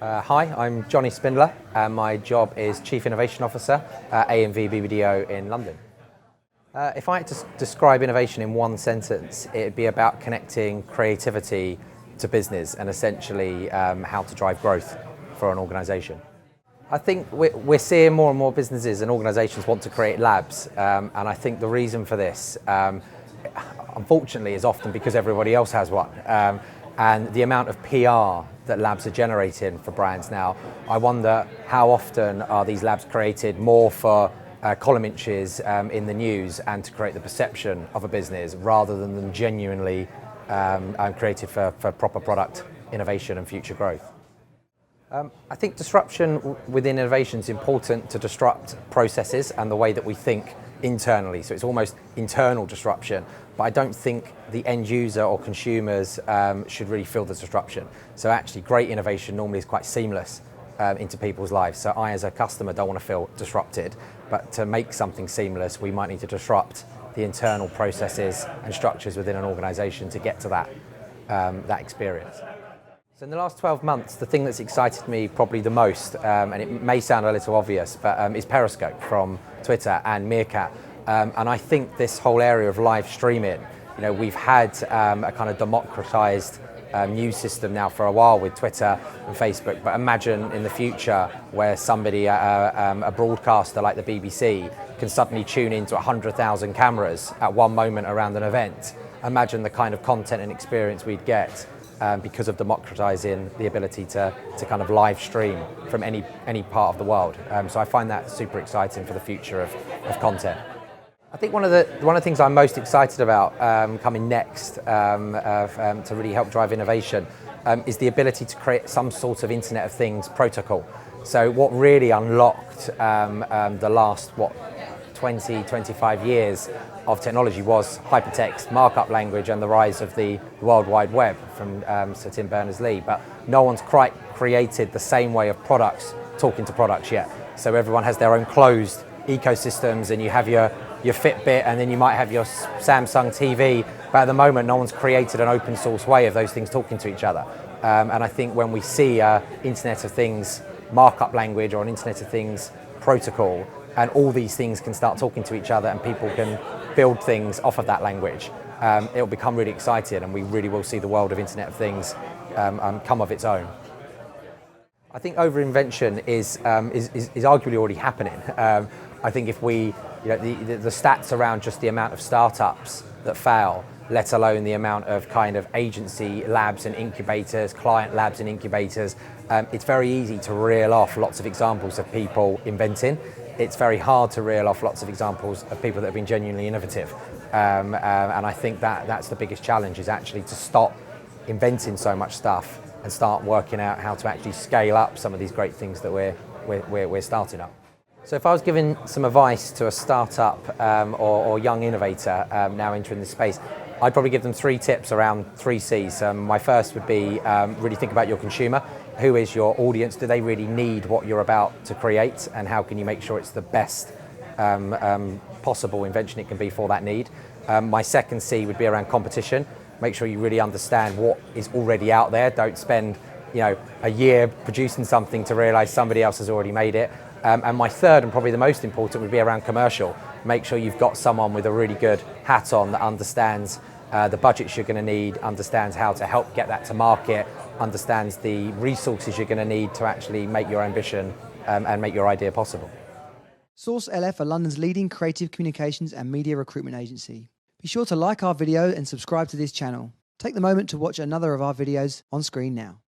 Hi, I'm Jonny Spindler and my job is Chief Innovation Officer at A&V BBDO in London. If I had to describe innovation in one sentence, it'd be about connecting creativity to business and essentially how to drive growth for an organisation. I think we're seeing more and more businesses and organisations want to create labs, and I think the reason for this, unfortunately, is often because everybody else has one. And the amount of PR that labs are generating for brands now, I wonder how often are these labs created more for column inches in the news and to create the perception of a business rather than them genuinely created for proper product innovation and future growth. I think disruption within innovation is important to disrupt processes and the way that we think internally. So it's almost internal disruption, but I don't think the end user or consumers should really feel the disruption. So actually great innovation normally is quite seamless into people's lives. So I as a customer don't want to feel disrupted, but to make something seamless we might need to disrupt the internal processes and structures within an organisation to get to that experience. So in the last 12 months, the thing that's excited me probably the most, and it may sound a little obvious, but is Periscope from Twitter and Meerkat. And I think this whole area of live streaming, we've had a kind of democratized news system now for a while with Twitter and Facebook, but imagine in the future where somebody, a broadcaster like the BBC, can suddenly tune into 100,000 cameras at one moment around an event. Imagine the kind of content and experience we'd get because of democratizing the ability to kind of live stream from any part of the world. So I find that super exciting for the future of content. I think one of the things I'm most excited about coming next to really help drive innovation is the ability to create some sort of Internet of Things protocol. So what really unlocked the last 20-25 years of technology was hypertext, markup language, and the rise of the World Wide Web from Sir Tim Berners-Lee. But no one's quite created the same way of products talking to products yet. So everyone has their own closed ecosystems, and you have your Fitbit, and then you might have your Samsung TV. But at the moment, no one's created an open source way of those things talking to each other. And I think when we see Internet of Things markup language or an Internet of Things protocol, and all these things can start talking to each other and people can build things off of that language, it'll become really exciting and we really will see the world of Internet of Things come of its own. I think over-invention is arguably already happening. I think if we, the stats around just the amount of startups that fail, let alone the amount of kind of agency labs and incubators, client labs and incubators, it's very easy to reel off lots of examples of people inventing. It's very hard to reel off lots of examples of people that have been genuinely innovative. And I think that's the biggest challenge, is actually to stop inventing so much stuff and start working out how to actually scale up some of these great things that we're starting up. So if I was giving some advice to a startup or young innovator now entering this space, I'd probably give them 3 tips around 3 C's. My first would be really think about your consumer. Who is your audience? Do they really need what you're about to create? And how can you make sure it's the best possible invention it can be for that need? My second C would be around competition. Make sure you really understand what is already out there. Don't spend a year producing something to realize somebody else has already made it. And my third, and probably the most important, would be around commercial. Make sure you've got someone with a really good hat on that understands the budgets you're going to need, understands how to help get that to market, understands the resources you're going to need to actually make your ambition and make your idea possible. Source LF are London's leading creative communications and media recruitment agency. Be sure to like our video and subscribe to this channel. Take the moment to watch another of our videos on screen now.